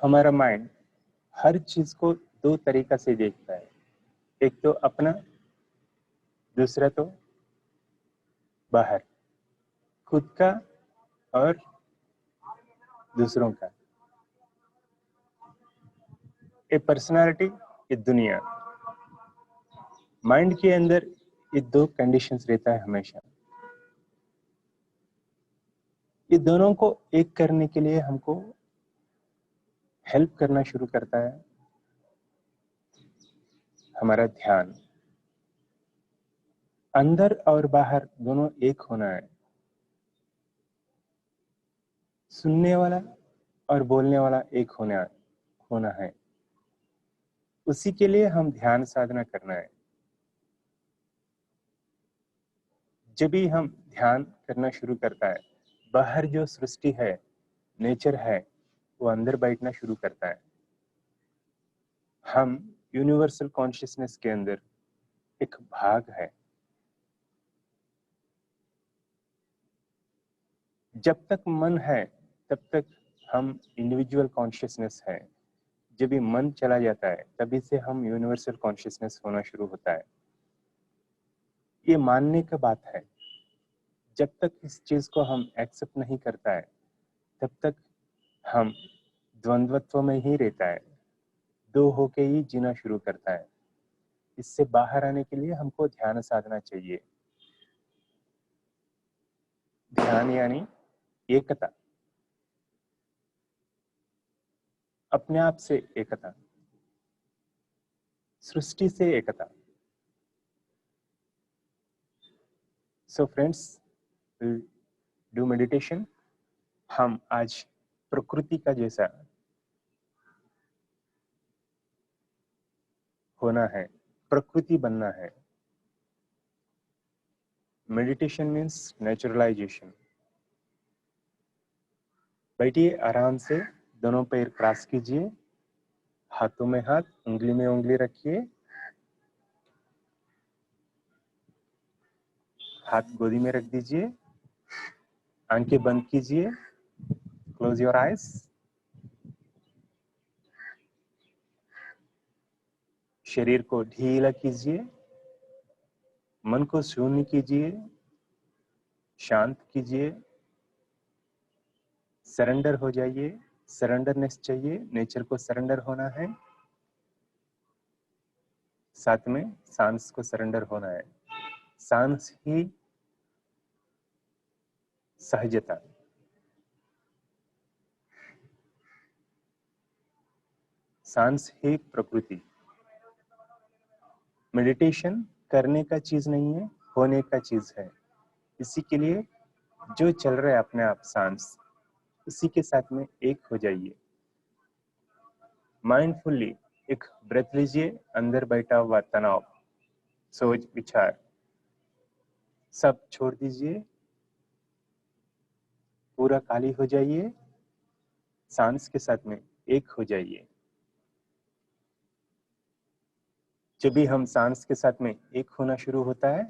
हमारा माइंड हर चीज को दो तरीका से देखता है, एक तो अपना, दूसरा तो बाहर, खुद का और दूसरों का। ए पर्सनालिटी, ये दुनिया। माइंड के अंदर ये दो कंडीशंस रहता है हमेशा। ये दोनों को एक करने के लिए हमको हेल्प करना शुरू करता है हमारा ध्यान। अंदर और बाहर दोनों एक होना है। सुनने वाला और बोलने वाला एक होना है। उसी के लिए हम ध्यान साधना करना है। जब भी हम ध्यान करना शुरू करता है, बाहर जो सृष्टि है, नेचर है, वो अंदर बैठना शुरू करता है। हम यूनिवर्सल कॉन्शियसनेस के अंदर एक भाग है। जब तक मन है तब तक हम इंडिविजुअल कॉन्शियसनेस है। जब भी मन चला जाता है तभी से हम यूनिवर्सल कॉन्शियसनेस होना शुरू होता है। ये मानने का बात है। जब तक इस चीज को हम एक्सेप्ट नहीं करता है तब तक हम द्वंद्वत्व में ही रहता है, दो होके ही जीना शुरू करता है। इससे बाहर आने के लिए हमको ध्यान साधना चाहिए। ध्यान यानी एकता, अपने आप से एकता, सृष्टि से एकता। So friends, do meditation. हम आज प्रकृति का जैसा होना है, प्रकृति बनना है। Meditation means naturalisation. बैठिए आराम से, दोनों पैर क्रॉस कीजिए, हाथों में हाथ, उंगली में उंगली रखिए, हाथ गोदी में रख दीजिए, आंखें बंद कीजिए, क्लोज योर आईज। शरीर को ढीला कीजिए, मन को शून्य कीजिए, शांत कीजिए, सरेंडर हो जाइए। सरेंडरनेस चाहिए, नेचर को सरेंडर होना है, साथ में सांस को सरेंडर होना है। सांस ही सहजता, सांस ही प्रकृति। मेडिटेशन करने का चीज नहीं है, होने का चीज है। इसी के लिए जो चल रहा है अपने आप सांस, उसी के साथ में एक हो जाइए। माइंडफुली एक ब्रेथ लीजिए। अंदर बैठा हुआ तनाव, सोच, विचार सब छोड़ दीजिए, पूरा खाली हो जाइए, सांस के साथ में एक हो जाइए। जब भी हम सांस के साथ में एक होना शुरू होता है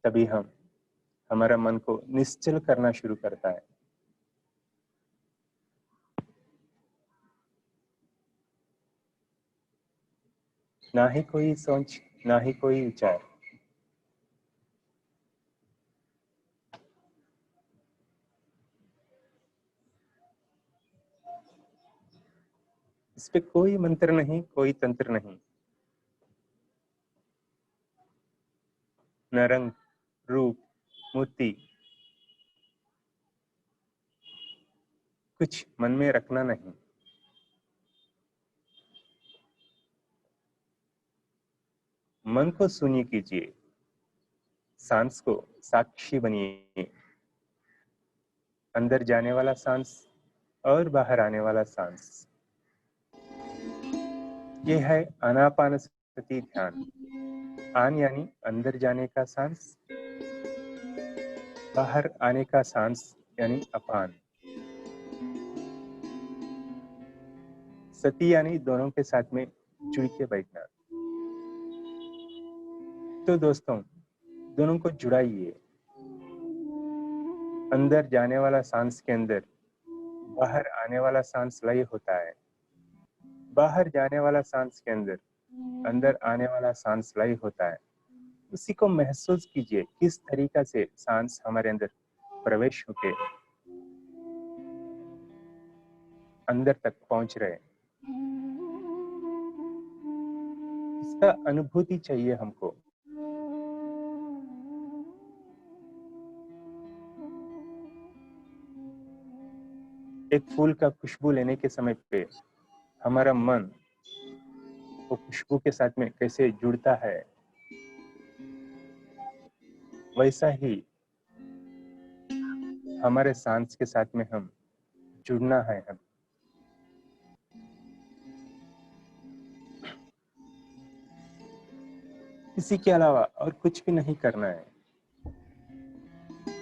तभी हमारा मन को निश्चल करना शुरू करता है। ना ही कोई सोच, ना ही कोई विचार। इस पे कोई मंत्र नहीं, कोई तंत्र नहीं। न रंग, रूप, मूर्ति, कुछ मन में रखना नहीं। मन को शून्य कीजिए, सांस को साक्षी बनिए। अंदर जाने वाला सांस और बाहर आने वाला सांस, ये है आनापानसति ध्यान। आन यानी अंदर जाने का सांस, बाहर आने का सांस यानी अपान। सती यानी दोनों के साथ में जुड़ के बैठना। तो दोस्तों, दोनों को जुड़ाइए। अंदर जाने वाला सांस के अंदर बाहर आने वाला सांस लय होता है। बाहर जाने वाला सांस के अंदर, अंदर आने वाला सांस लय होता है। उसी को महसूस कीजिए, किस तरीका से सांस हमारे अंदर प्रवेश होके अंदर तक पहुंच रहे हैं। इसका अनुभूति चाहिए हमको। एक फूल का खुशबू लेने के समय पे हमारा मन वो खुशबू के साथ में कैसे जुड़ता है, वैसा ही हमारे सांस के साथ में हम जुड़ना है। हम इसी के अलावा और कुछ भी नहीं करना है।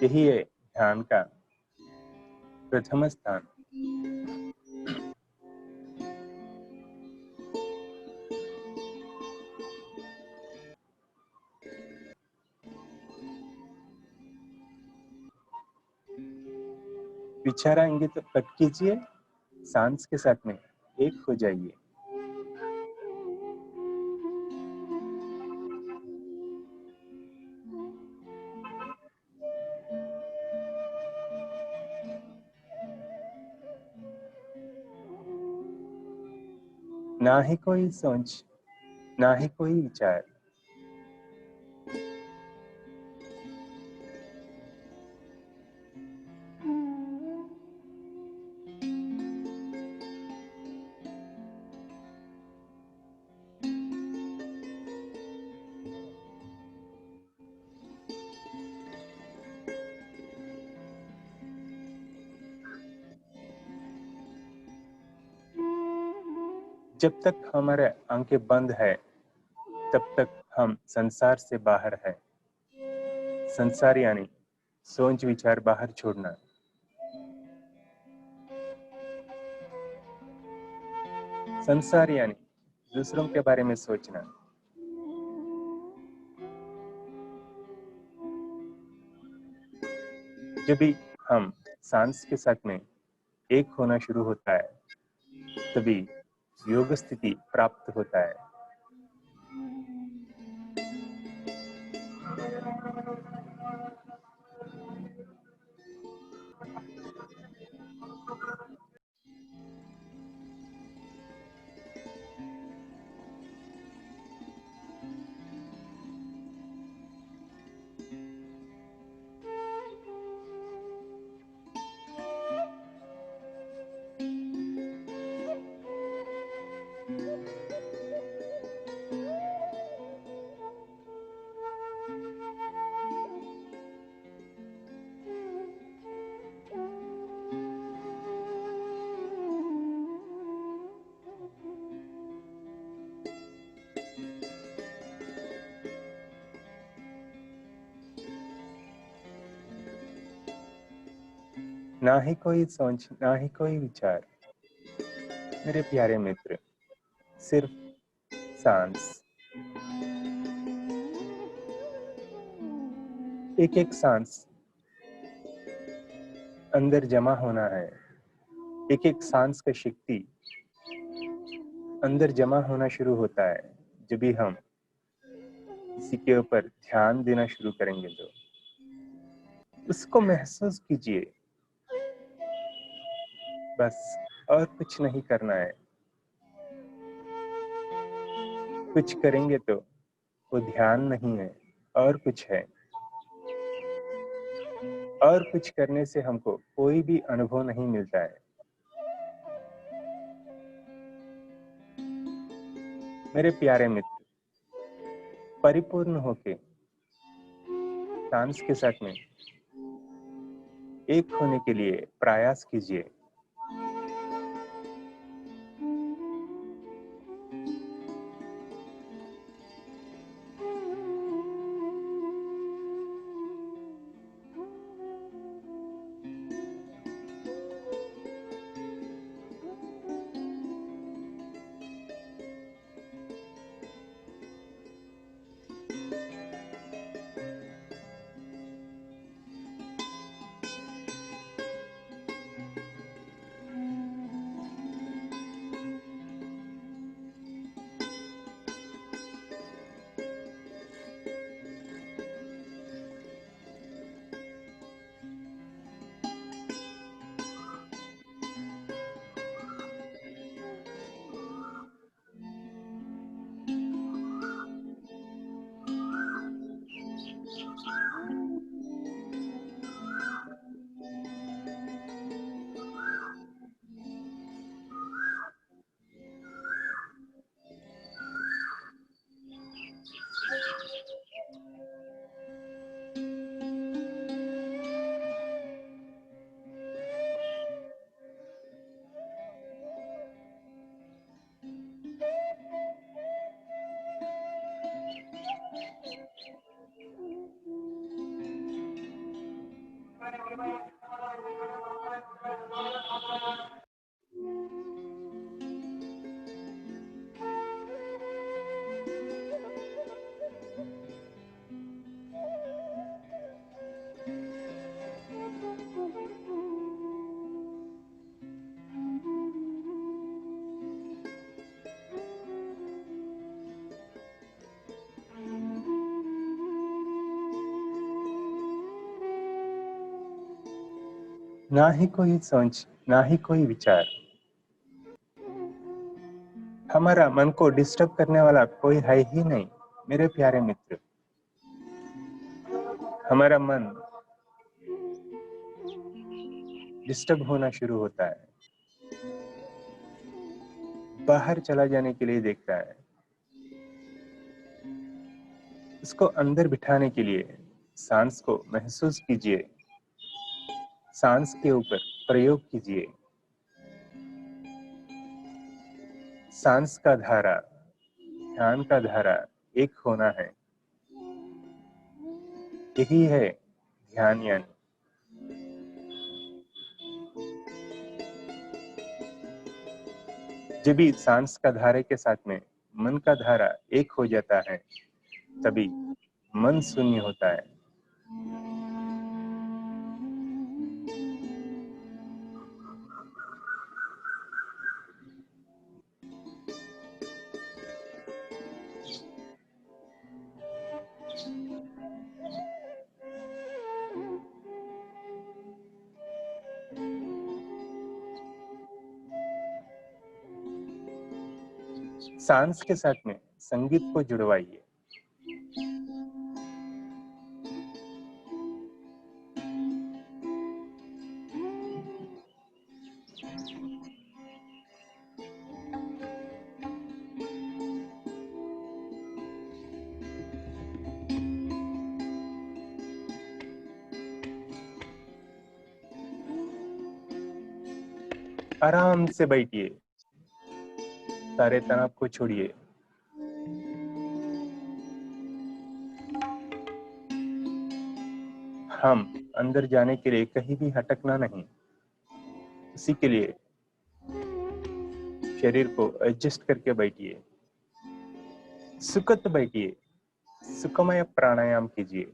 यही है ध्यान का प्रथम स्थान। विचार आएंगे तो कट कीजिए, सांस के साथ में एक हो जाइए। ना ही कोई सोच, ना ही कोई विचार। जब तक हमारे आंखें बंद है, तब तक हम संसार से बाहर है। संसार यानी सोच विचार बाहर छोड़ना। संसार यानी दूसरों के बारे में सोचना। जब भी हम सांस के साथ में एक होना शुरू होता है, तभी योग स्थिति प्राप्त होता है। ना ही कोई सोच, ना ही कोई विचार। मेरे प्यारे मित्र, सिर्फ सांस। एक एक सांस अंदर जमा होना है। एक एक सांस का शक्ति अंदर जमा होना शुरू होता है। जब भी हम इसी के ऊपर ध्यान देना शुरू करेंगे तो उसको महसूस कीजिए। बस और कुछ नहीं करना है। कुछ करेंगे तो वो ध्यान नहीं है, और कुछ है। और कुछ करने से हमको कोई भी अनुभव नहीं मिलता है। मेरे प्यारे मित्र, परिपूर्ण होके सांस के साथ में एक होने के लिए प्रयास कीजिए। ना ही कोई सोच, ना ही कोई विचार। हमारा मन को डिस्टर्ब करने वाला कोई है ही नहीं मेरे प्यारे मित्र। हमारा मन डिस्टर्ब होना शुरू होता है, बाहर चला जाने के लिए देखता है। इसको अंदर बिठाने के लिए सांस को महसूस कीजिए, सांस के ऊपर प्रयोग कीजिए। सांस का धारा, ध्यान का धारा एक होना है, यही है ध्यान। यानी जब भी सांस का धारे के साथ में मन का धारा एक हो जाता है, तभी मन शून्य होता है। सांस के साथ में संगीत को जुड़वाइए। आराम से बैठिए, सारे तनाव को छोड़िए। हम अंदर जाने के लिए कहीं भी भटकना नहीं, उसी के लिए शरीर को एडजस्ट करके बैठिए, सुकत बैठिए, सुखमय प्राणायाम कीजिए।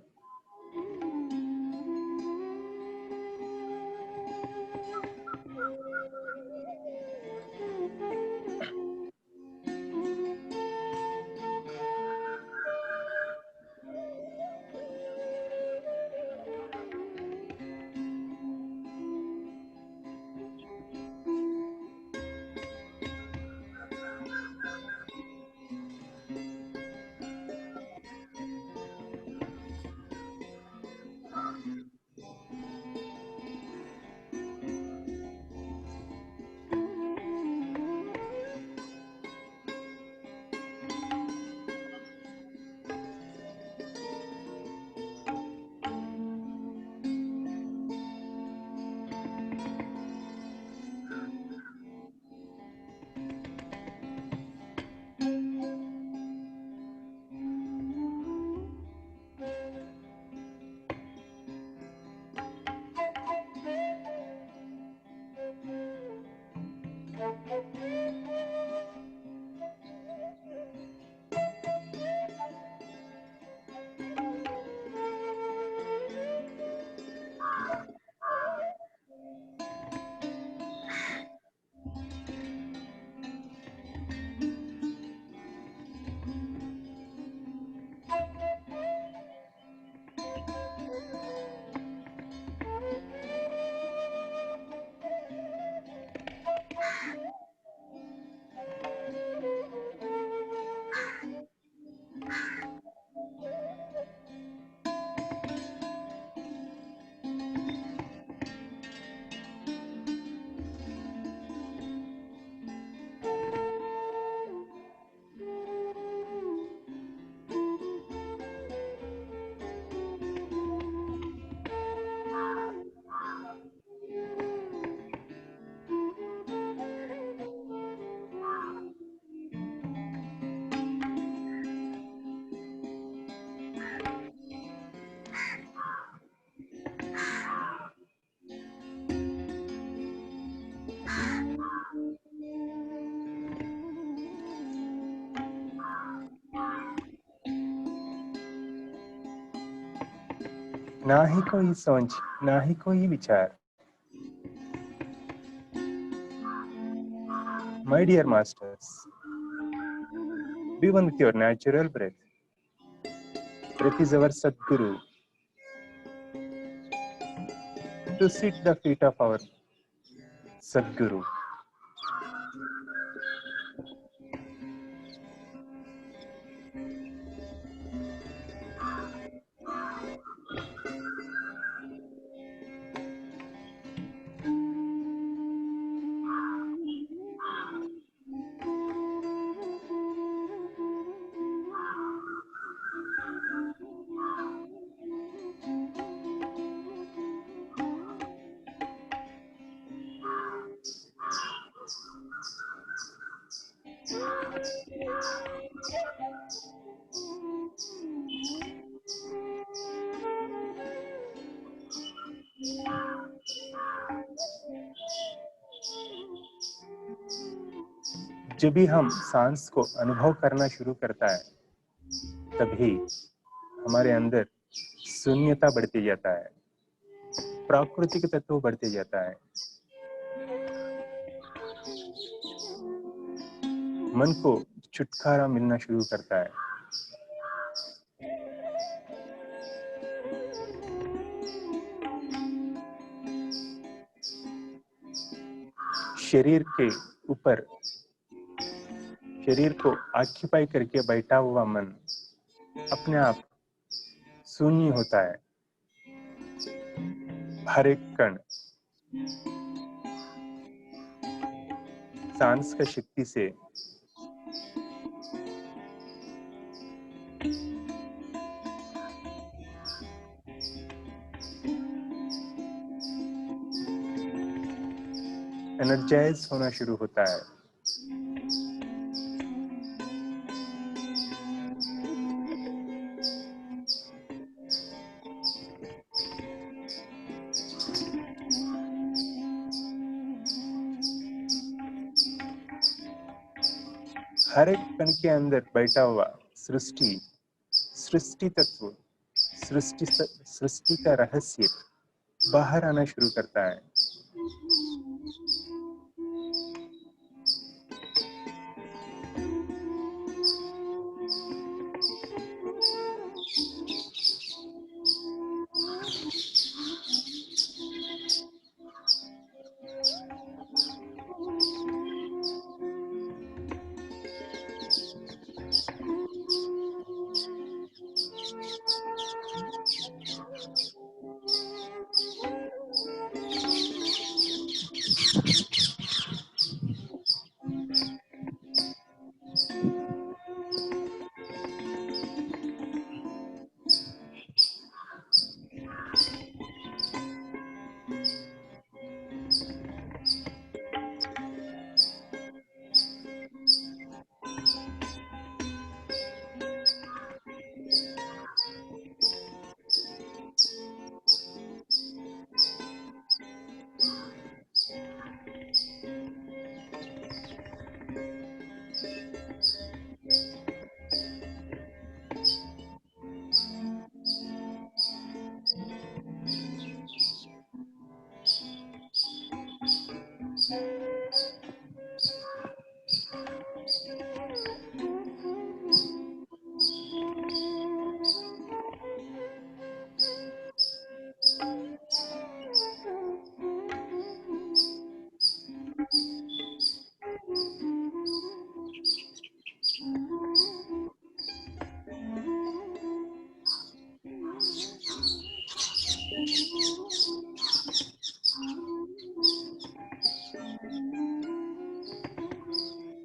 ना ही कोई सोच, ना ही कोई विचार। My dear masters, be one with your natural breath. Breath is our Sadguru. to sit the feet of our Sadguru. जब भी हम सांस को अनुभव करना शुरू करता है, तभी हमारे अंदर शून्यता बढ़ती जाता है, प्राकृतिक तत्व बढ़ते जाता है, मन को छुटकारा मिलना शुरू करता है। शरीर के ऊपर शरीर को ऑक्यूपाई करके बैठा हुआ मन अपने आप शून्य होता है। हर एक कण सांस की शक्ति से एनर्जाइज होना शुरू होता है। हर एक कण के अंदर बैठा हुआ सृष्टि तत्व, सृष्टि का रहस्य बाहर आना शुरू करता है।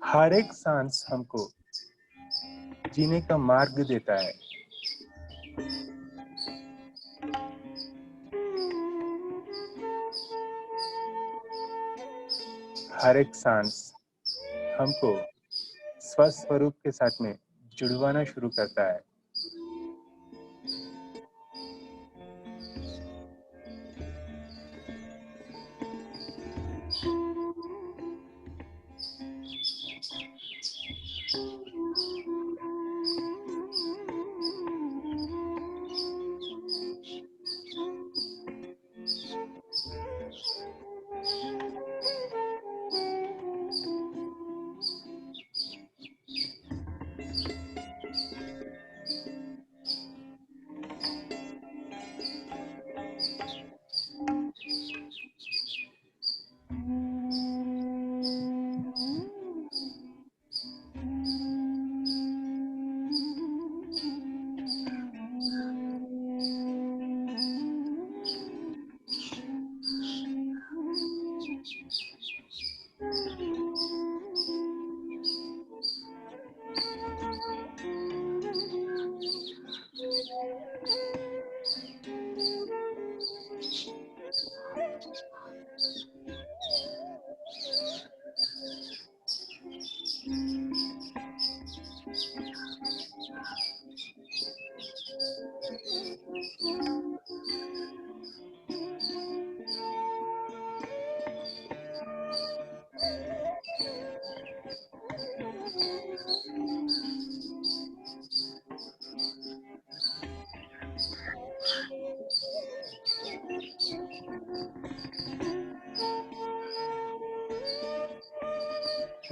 हर एक सांस हमको जीने का मार्ग देता है। हर एक सांस हमको स्वस्वरूप के साथ में जुड़वाना शुरू करता है।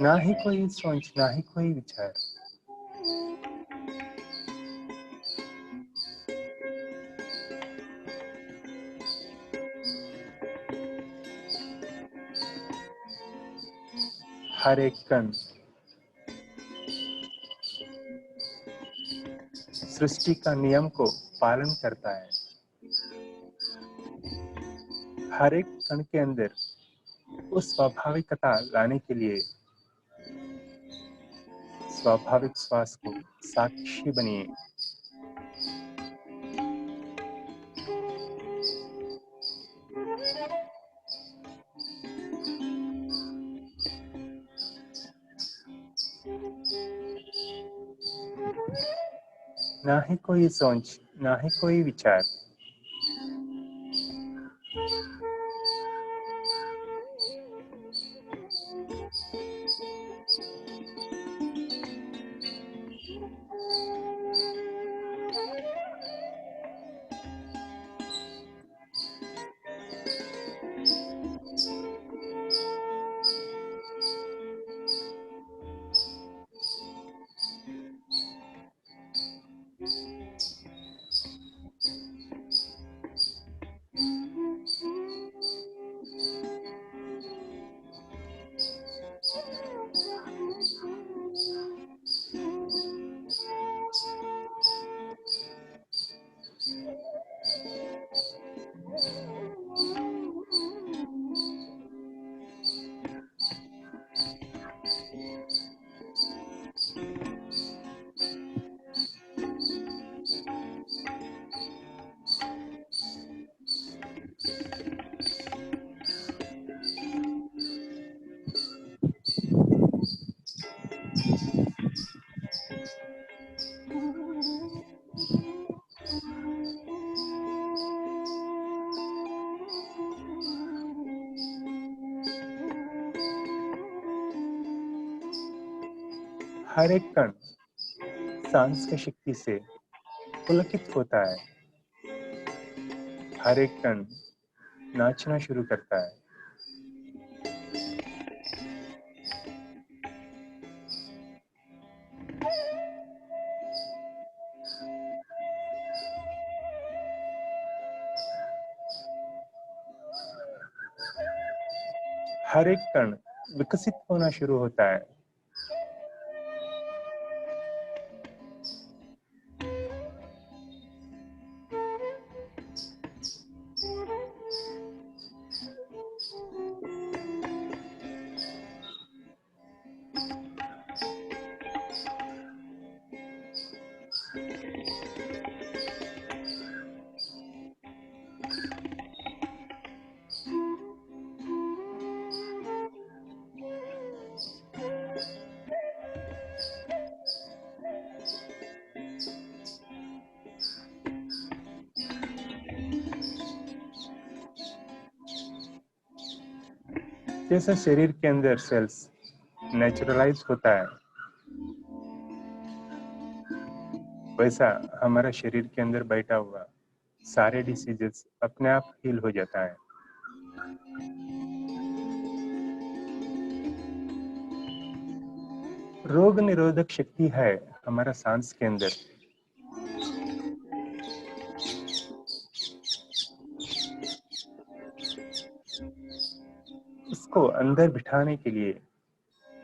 ना ही कोई सोच, ना ही कोई विचार। हर एक कण सृष्टि का नियम को पालन करता है। हर एक कण के अंदर उस स्वाभाविकता लाने के लिए स्वाभाविक श्वास को साक्षी बनिए। ना ही कोई सोच, ना ही कोई विचार। हर एक कण सांस की शक्ति से पुलकित होता है। हर एक कण नाचना शुरू करता है। हर एक कण विकसित होना शुरू होता है। जैसे शरीर के अंदर सेल्स नेचुरलाइज होता है, वैसा हमारा शरीर के अंदर बैठा हुआ सारे डिसीजेस अपने आप हील हो जाता है। रोग निरोधक शक्ति है हमारा सांस के अंदर। उसको अंदर बिठाने के लिए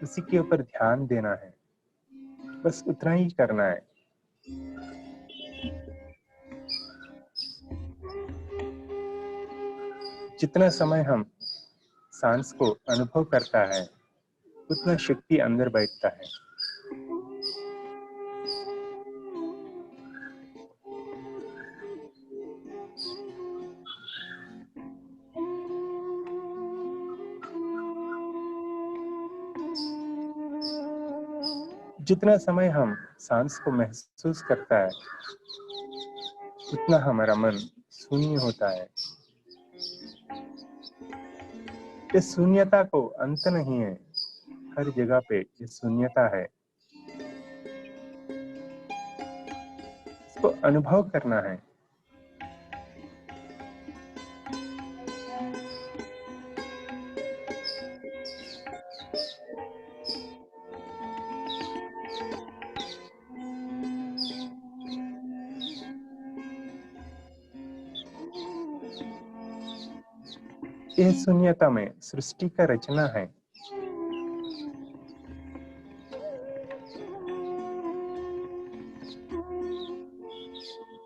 उसी के ऊपर ध्यान देना है, बस उतना ही करना है। जितना समय हम सांस को अनुभव करता है, उतना शक्ति अंदर बैठता है। जितना समय हम सांस को महसूस करता है, उतना हमारा मन शून्य होता है। इस शून्यता को अंत नहीं है, हर जगह पे ये शून्यता है। इसको अनुभव करना है। यह शून्यता में सृष्टि का रचना है।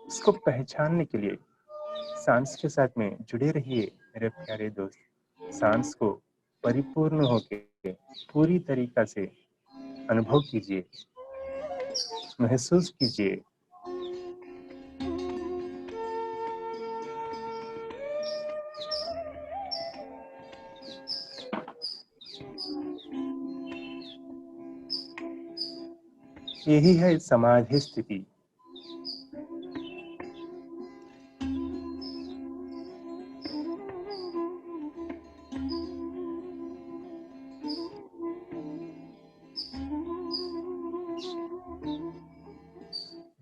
इसको पहचानने के लिए सांस के साथ में जुड़े रहिए मेरे प्यारे दोस्त। सांस को परिपूर्ण होके पूरी तरीका से अनुभव कीजिए, महसूस कीजिए। यही है समाधि स्थिति।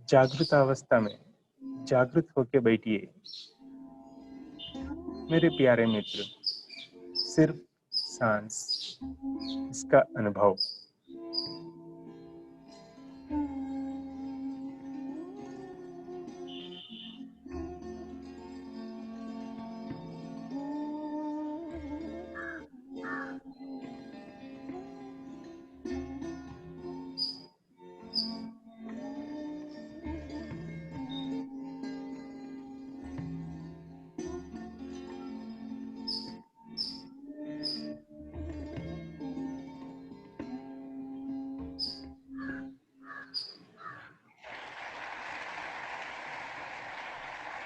जागृत अवस्था में जागृत होके बैठिए मेरे प्यारे मित्र। सिर्फ सांस, इसका अनुभव।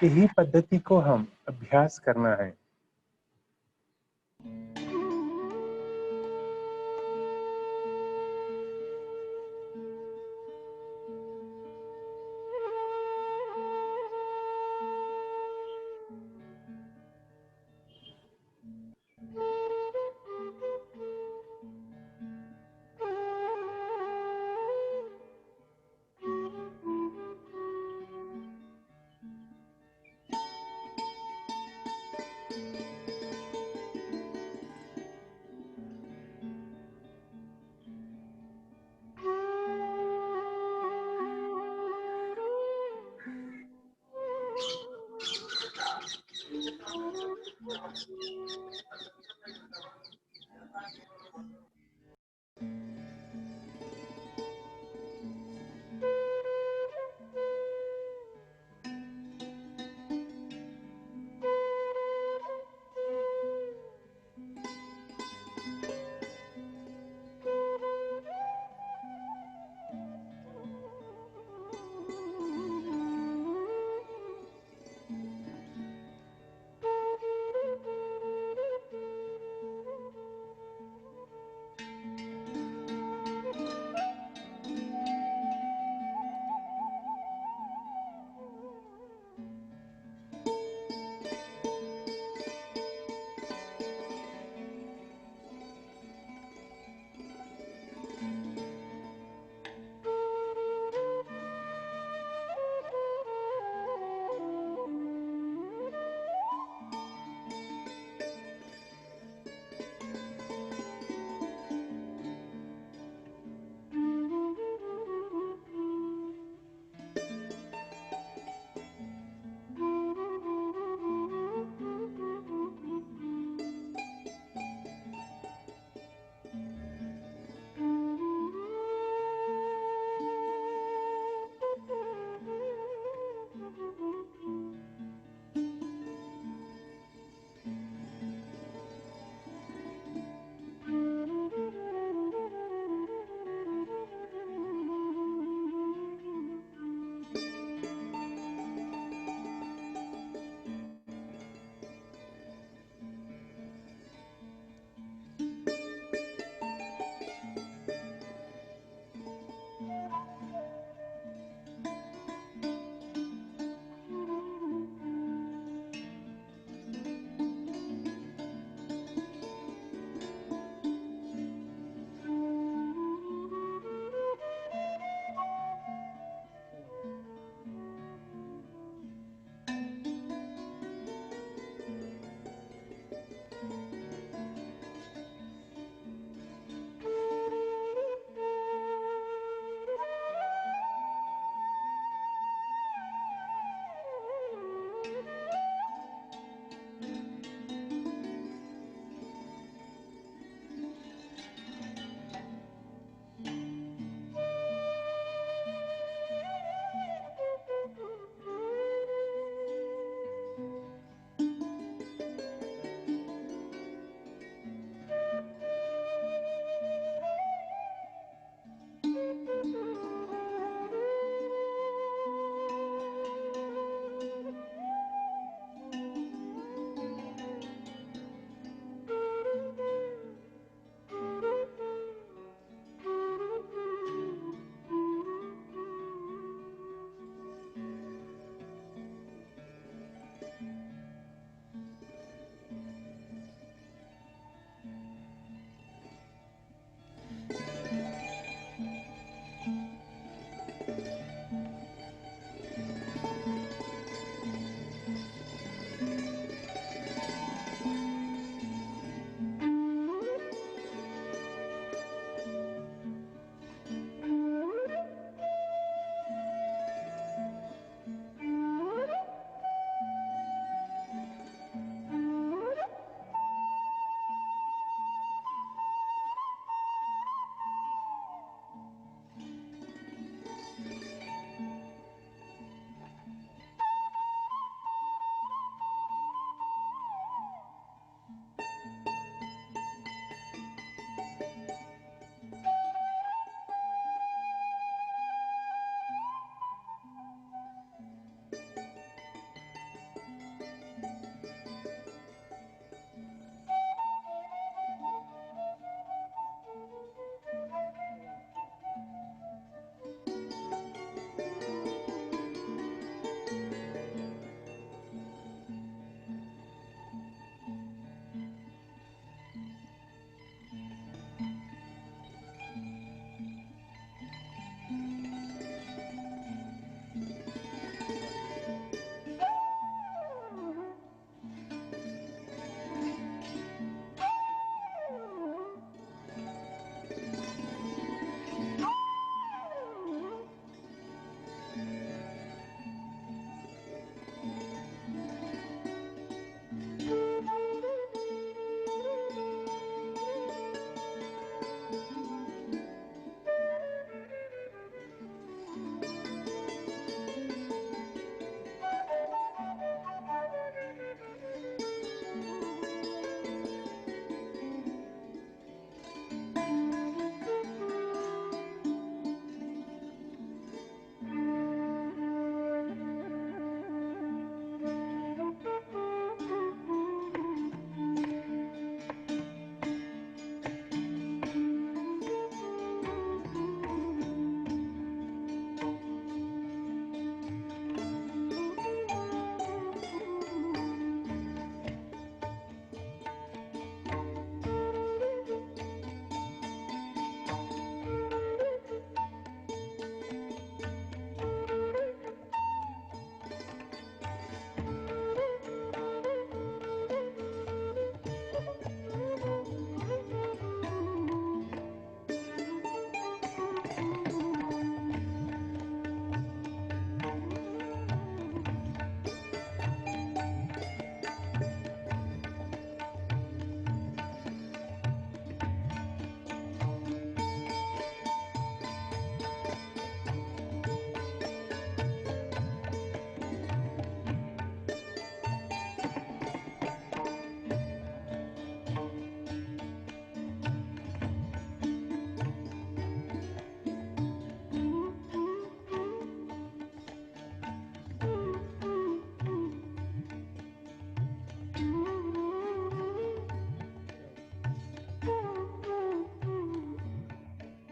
यही पद्धति को हम अभ्यास करना है।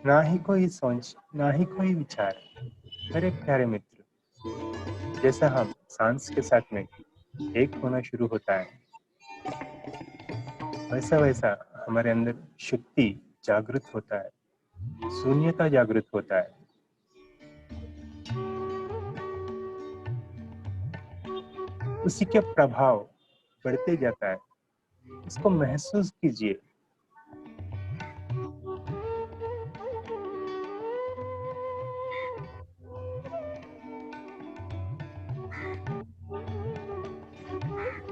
ना ही कोई सोच, ना ही कोई विचार। मेरे प्यारे मित्र, जैसा हम सांस के साथ में एक होना शुरू होता है, वैसा वैसा हमारे अंदर शक्ति जागृत होता है, शून्यता जागृत होता है। उसी के प्रभाव बढ़ते जाता है, उसको महसूस कीजिए।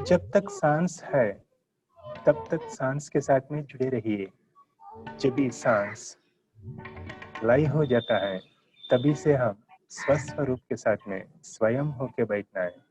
जब तक सांस है, तब तक सांस के साथ में जुड़े रहिए। जब भी सांस लय हो जाता है, तभी से हम स्वस्थ स्वरूप के साथ में स्वयं होके बैठना है।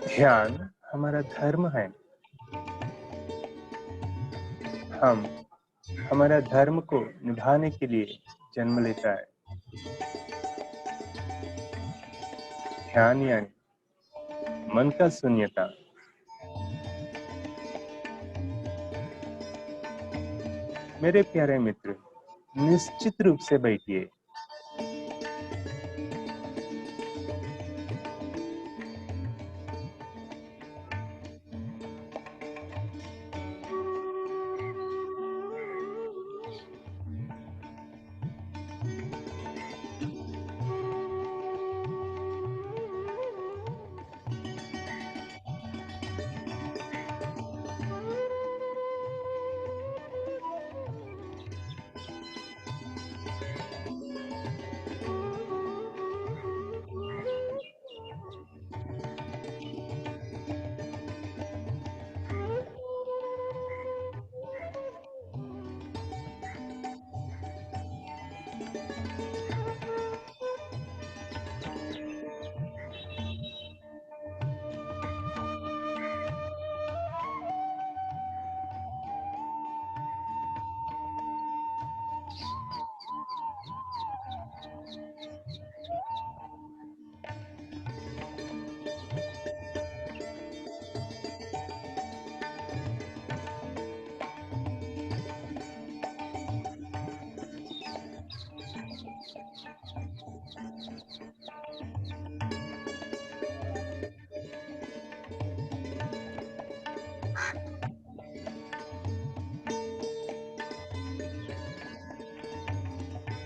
ध्यान हमारा धर्म है। हम हमारा धर्म को निभाने के लिए जन्म लेता है। ध्यान यानी मन का शून्यता। मेरे प्यारे मित्र, निश्चित रूप से बैठिए।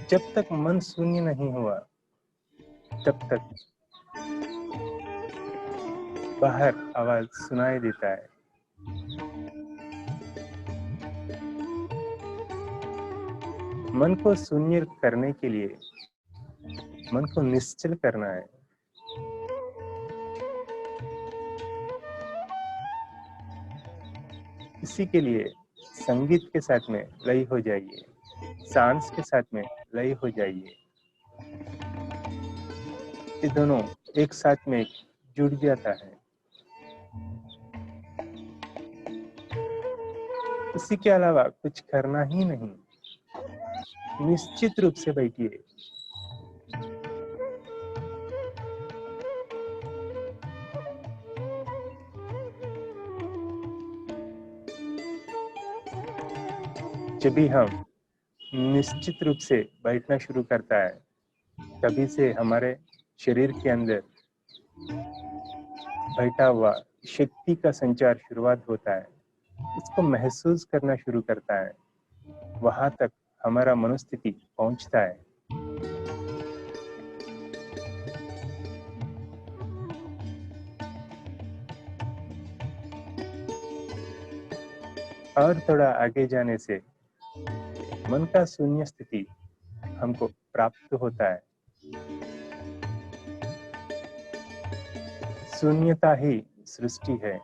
जब तक मन शून्य नहीं हुआ, तब तक बाहर आवाज सुनाई देता है। मन को शून्य करने के लिए मन को निश्चल करना है। इसी के लिए संगीत के साथ में लय हो जाइए, सांस के साथ में लय हो जाइए। ये दोनों एक साथ में जुड़ जाता है। इसी के अलावा कुछ करना ही नहीं। निश्चित रूप से बैठिए। जब भी हम निश्चित रूप से बैठना शुरू करता है, तभी से हमारे शरीर के अंदर बैठा हुआ शक्ति का संचार शुरुआत होता है, इसको महसूस करना शुरू करता है, वहां तक हमारा मनोस्थिति पहुंचता है। और थोड़ा आगे जाने से मन का शून्य स्थिति हमको प्राप्त होता है। शून्यता ही सृष्टि है।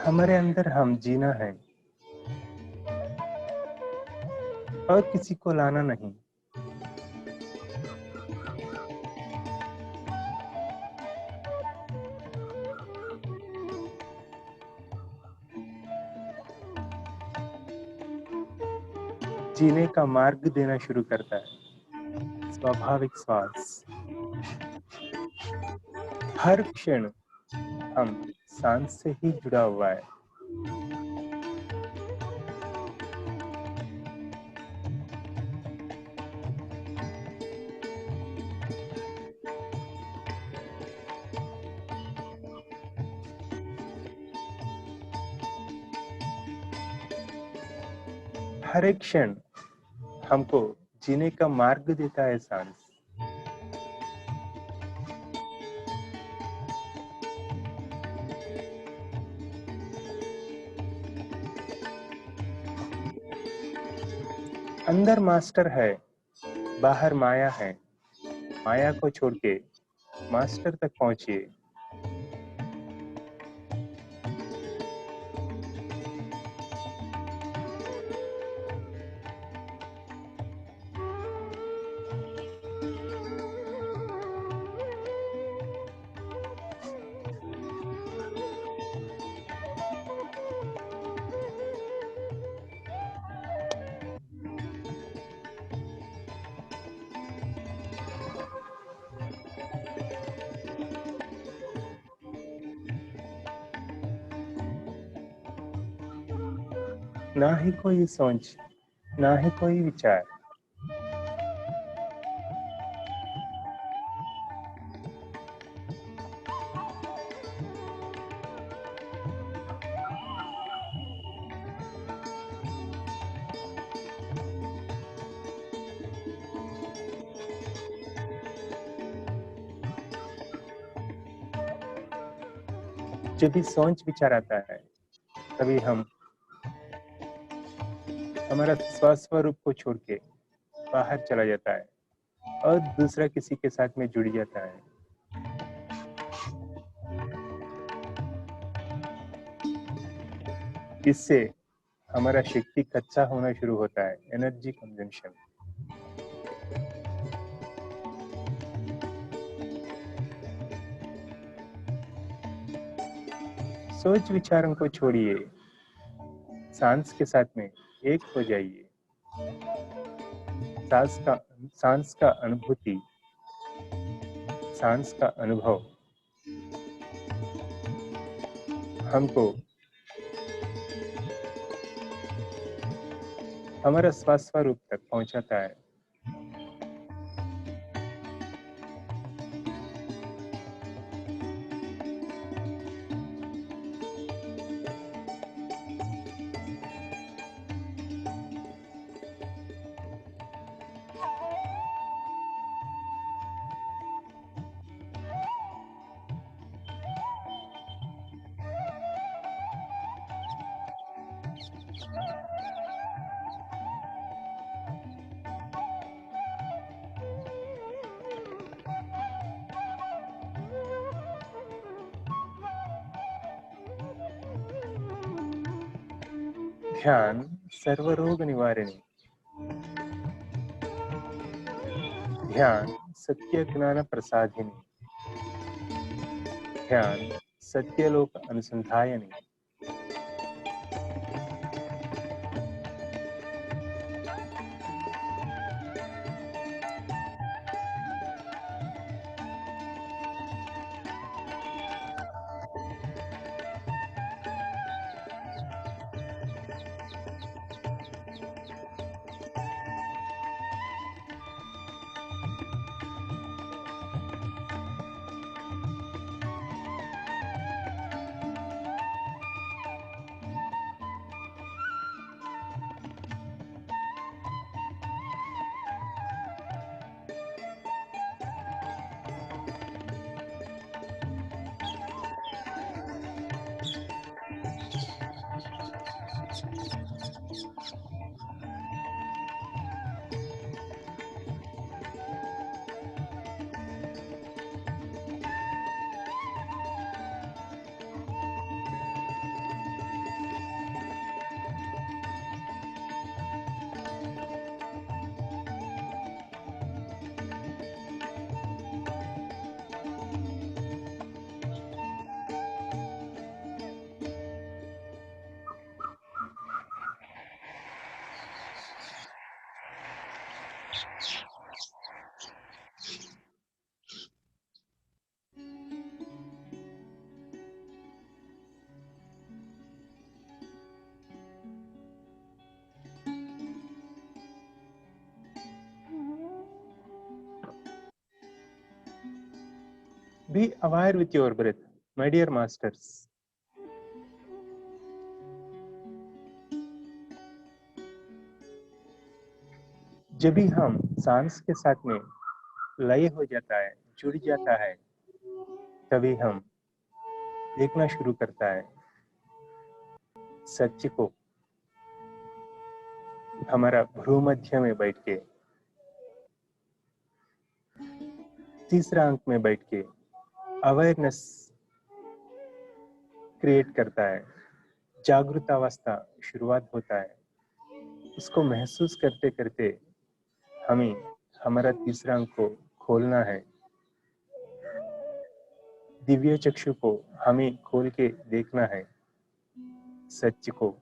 हमारे अंदर हम जीना है और किसी को लाना नहीं। जीने का मार्ग देना शुरू करता है स्वाभाविक श्वास। हर क्षण हम सांस से ही जुड़ा हुआ है। हर एक क्षण हमको जीने का मार्ग देता है सांस। अंदर मास्टर है, बाहर माया है। माया को छोड़ के मास्टर तक पहुंचिए। ना ही कोई सोच, ना ही कोई विचार। जब भी सोच विचार आता है, तभी हमारा स्वस्वरूप को छोड़ के बाहर चला जाता है और दूसरा किसी के साथ में जुड़ जाता है। इससे हमारा शक्ति कच्चा होना शुरू होता है, एनर्जी कंजम्पशन। सोच विचारों को छोड़िए, सांस के साथ में एक हो जाइए। सांस का अनुभूति, सांस का अनुभव हमको हमारा स्वस्वरूप तक पहुंचाता है। ध्यान सर्वरोग निवारिणी। ध्यान सत्य ज्ञान प्रसादिनी। ध्यान Satyalok अनुसंधायनी। Be aware with your breath, my dear masters. जब भी हम सांस के साथ में लय हो जाता है, जुड़ जाता है, तभी हम देखना शुरू करता है सत्य को। हमारा भ्रूमध्य में बैठ के, तीसरा अंक में बैठ के अवेयरनेस क्रिएट करता है। जागृत अवस्था शुरुआत होता है। इसको महसूस करते करते हमें हमारा तीसरा अंक को खोलना है। दिव्य चक्षु को हमें खोल के देखना है, सत्य को।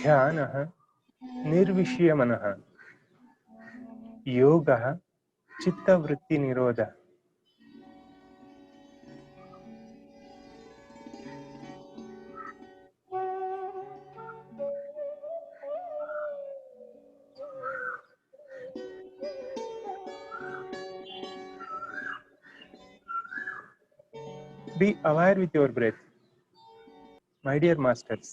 ध्यानः निर्विषयमनः योगः चित्तवृत्तिनिरोधः। Be aware with your breath. My dear masters,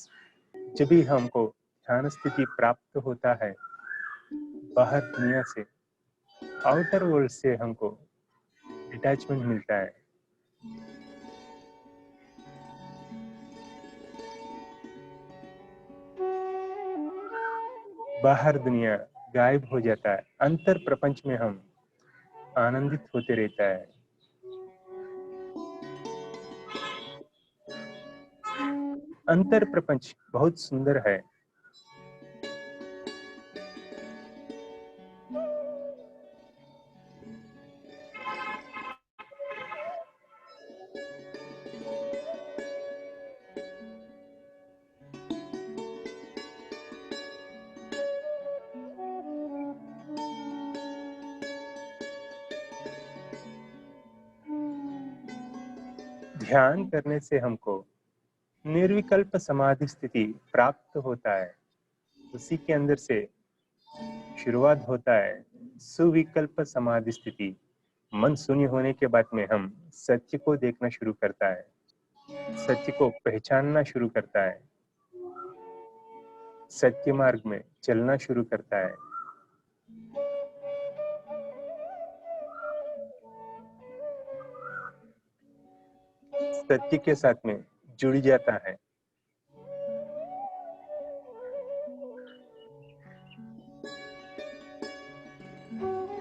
जब भी हमको ध्यान स्थिति प्राप्त होता है बाहर दुनिया से, आउटर वर्ल्ड से हमको डिटैचमेंट मिलता है, बाहर दुनिया गायब हो जाता है, अंतर प्रपंच में हम आनंदित होते रहता है। अंतर प्रपंच बहुत सुंदर है। ध्यान करने से हमको निर्विकल्प समाधि स्थिति प्राप्त होता है। उसी के अंदर से शुरुआत होता है सुविकल्प समाधि स्थिति। मन शून्य होने के बाद में हम सत्य को देखना शुरू करता है, सत्य को पहचानना शुरू करता है, सत्य मार्ग में चलना शुरू करता है। सत्य के साथ में जुड़ जाता है।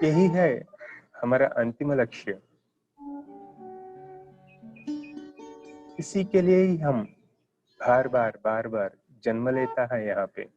यही है हमारा अंतिम लक्ष्य। इसी के लिए ही हम बार बार जन्म लेता है यहाँ पे।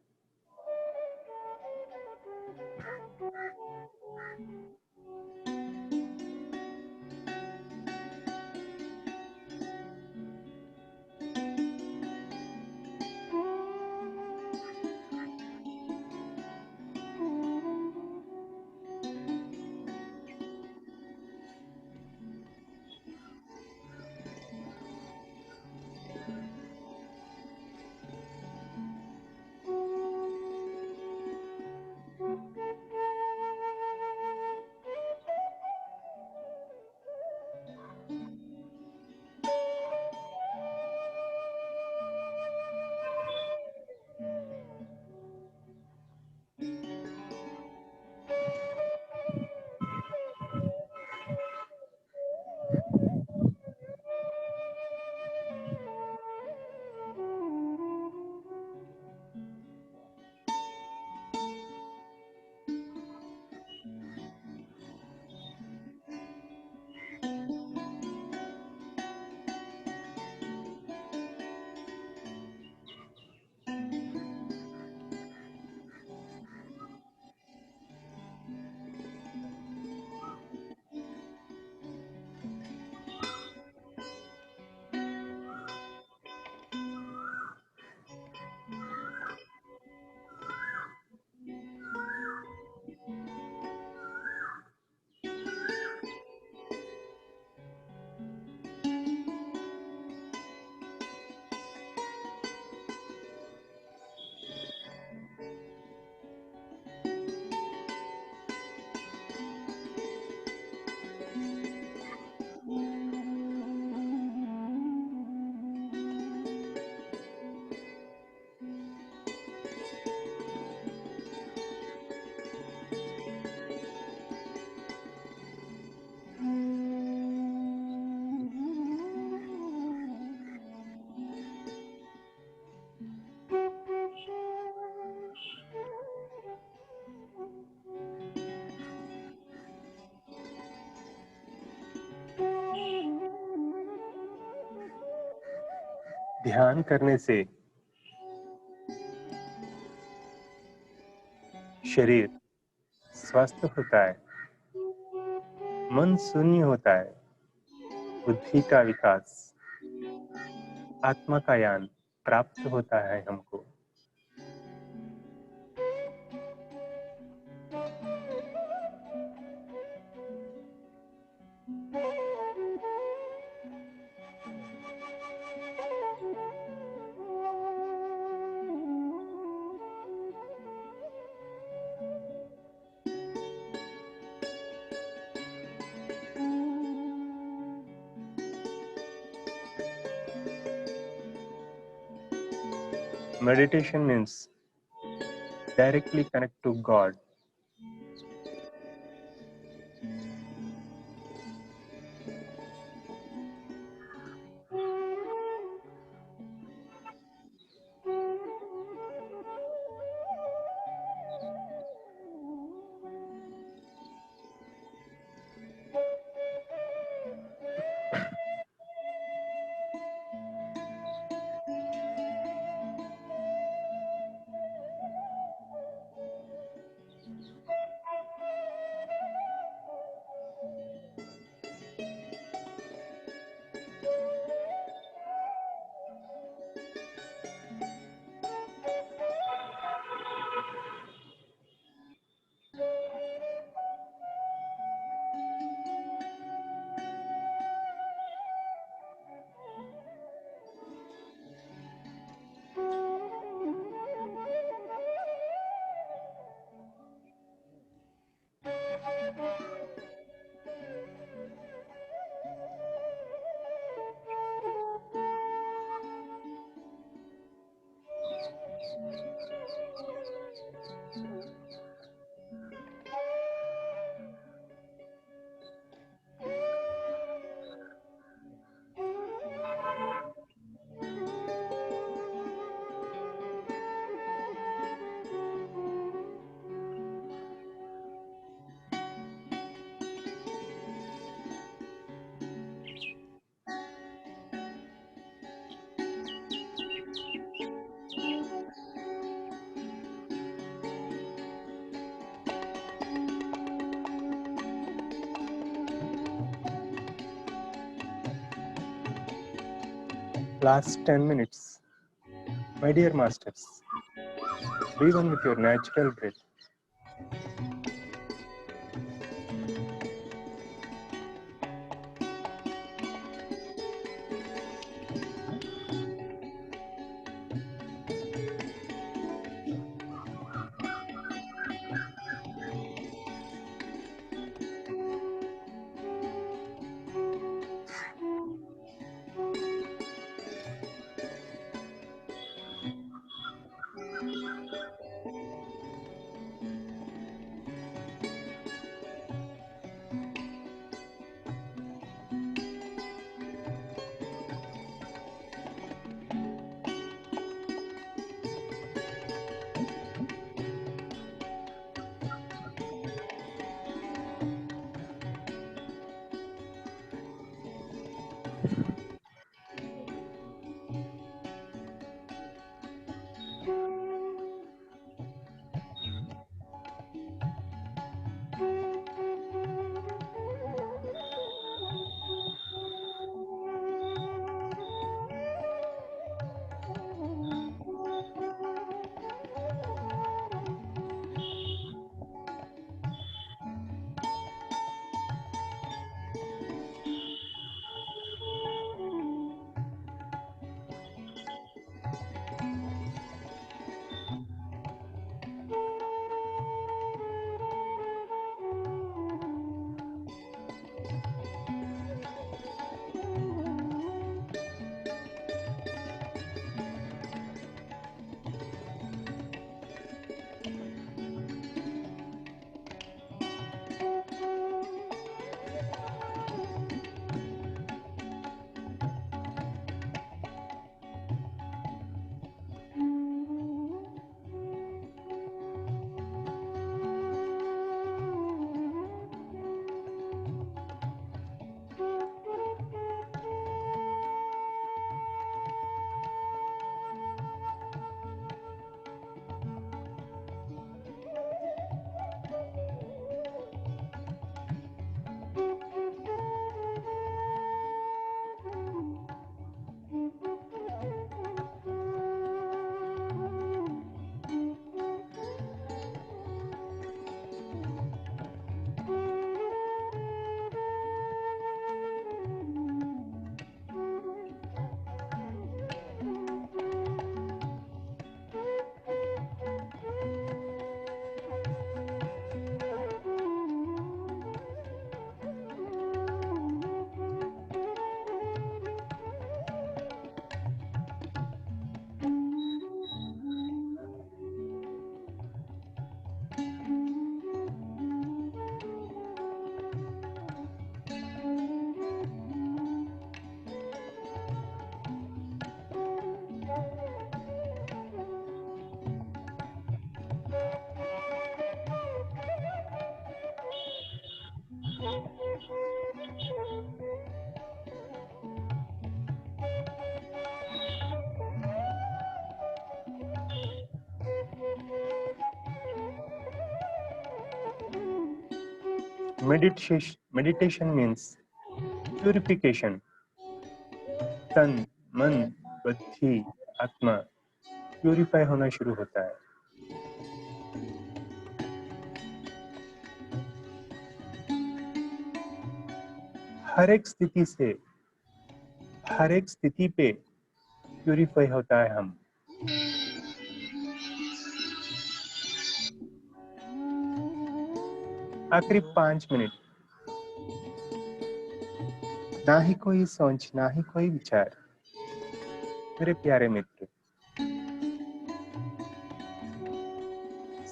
ध्यान करने से शरीर स्वस्थ होता है, मन शून्य होता है, बुद्धि का विकास, आत्मा का ज्ञान प्राप्त होता है हमको। Meditation means directly connect to God. Last 10 minutes. My dear masters, breathe on with your natural breath. Meditation means purification. तन, मन, बुद्धि, आत्मा प्यूरिफाई होना शुरू होता है. हर एक स्थिति पे प्यूरिफाई होता है हम. आखिरी 5 मिनट, ना ही कोई सोच, ना ही कोई विचार. मेरे प्यारे मित्र,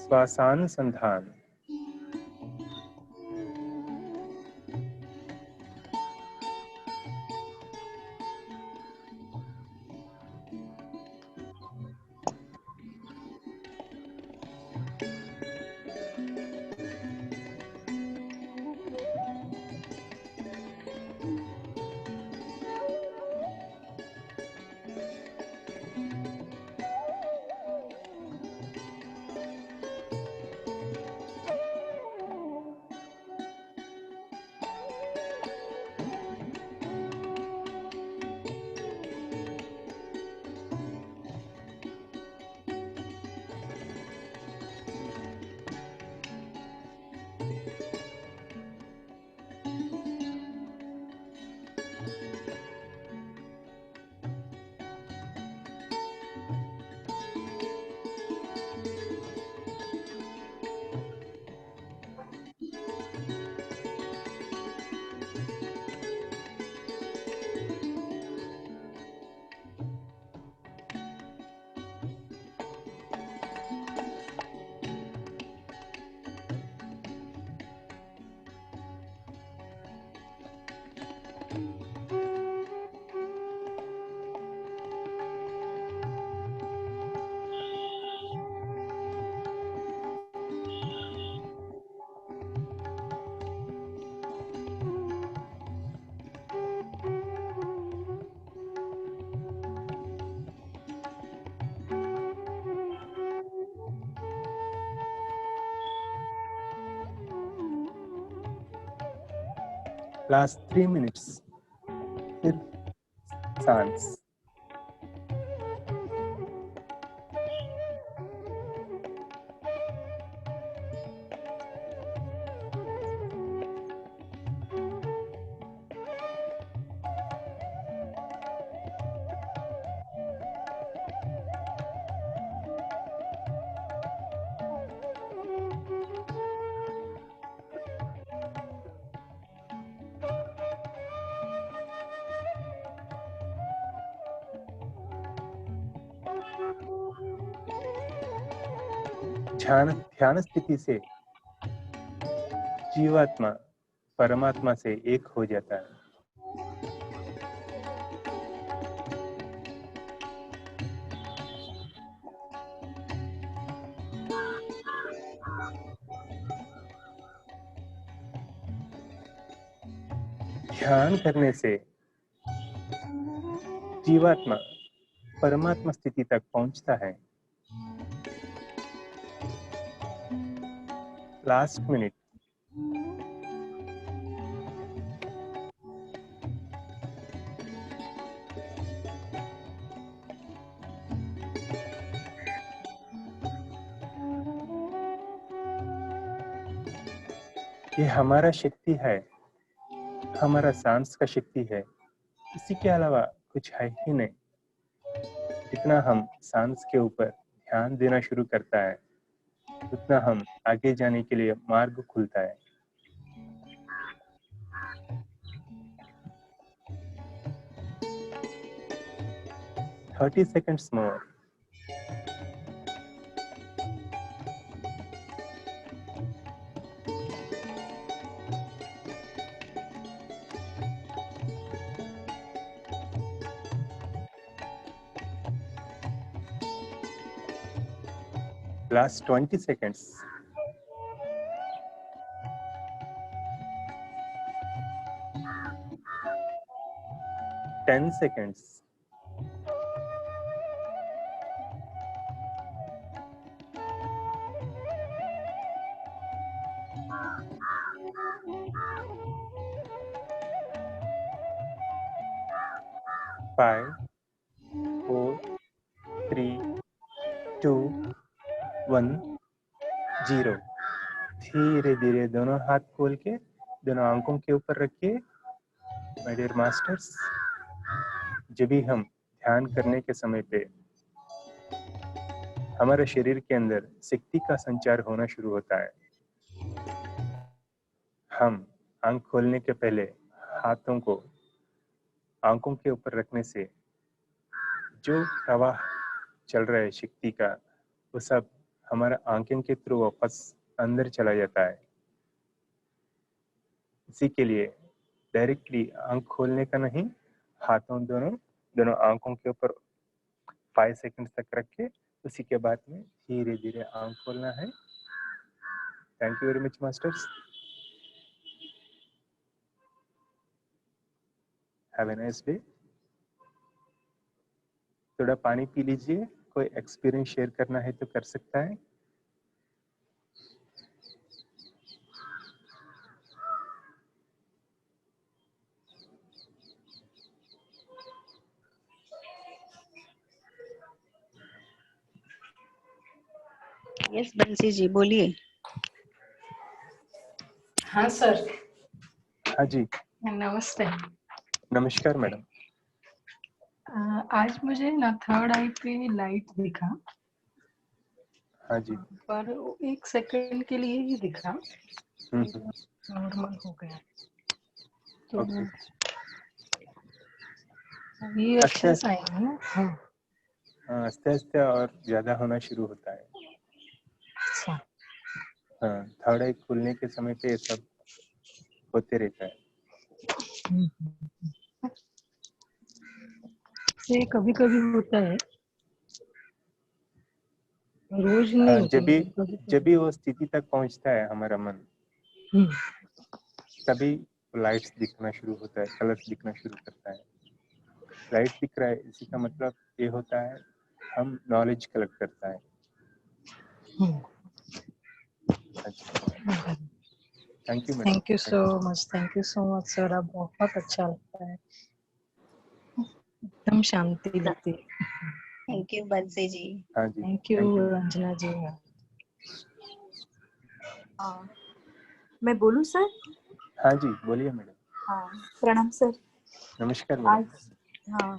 श्वासानुसंधान. लास्ट 3 मिनट्स, सिर्फ सांस. ध्यान स्थिति से जीवात्मा परमात्मा से एक हो जाता है. ध्यान करने से जीवात्मा परमात्मा स्थिति तक पहुंचता है. Last minute. ये हमारा शक्ति है, हमारा सांस का शक्ति है. इसी के अलावा कुछ है ही नहीं. जितना हम सांस के ऊपर ध्यान देना शुरू करता है, उतना हम आगे जाने के लिए मार्ग खुलता है. Thirty seconds more. Last 20 seconds. Ten seconds. 5 4 3 2 1 0। धीरे धीरे दोनों हाथ खोल के दोनों आंखों के ऊपर रखिए। माय डियर मास्टर्स, जब भी हम ध्यान करने के समय पे हमारे शरीर के अंदर शक्ति का संचार होना शुरू होता है। हम आंख खोलने के पहले हाथों को आंखों के ऊपर रखने से जो प्रवाह चल रहा है शक्ति का, वो सब हमारा आंखों के थ्रू वापस अंदर चला जाता है। इसी के लिए डायरेक्टली आंख खोलने का नहीं, हाथों दोनों आंखों के ऊपर 5 सेकंड्स तक रख के उसी के बाद में धीरे धीरे आंख खोलना है। Thank you very much masters. Have a nice day. थोड़ा पानी पी लीजिए। कोई एक्सपीरियंस शेयर करना है तो कर सकता है। यस बंसी जी बोलिए। हाँ सर। हाँ जी, नमस्ते। नमस्कार मैडम। आज मुझे ना थर्ड आई पे लाइट दिखा, हाँ जी। पर 1 सेकंड के लिए ही दिखा, नॉर्मल हो गया। तो ओके। ये अच्छे साइन है ना? हाँ। आस्ते आस्ते और ज्यादा होना शुरू होता है। अच्छा। हाँ, थर्ड आई खुलने के समय पे ये सब होते रहता है। ये कभी कभी होता है, रोज नहीं हाँ, होता, मतलब जब भी वो स्थिति तक पहुंचता है हमारा मन, तभी लाइट्स दिखना शुरू होता है, कलर्स दिखना शुरू करता है। लाइट दिख रहा है, इसी का मतलब ये होता है हम नॉलेज कलेक्ट करता है। अच्छा, thank you madam. Thank you so much sir. आप बहुत अच्छा लगता है, एकदम शांति लगती है। थैंक यू बंसी जी। हाँ जी, थैंक यू रंजना जी। मैं बोलूं सर? हाँ जी, बोलिए मैडम। हाँ, प्रणाम सर। नमस्कार मैडम।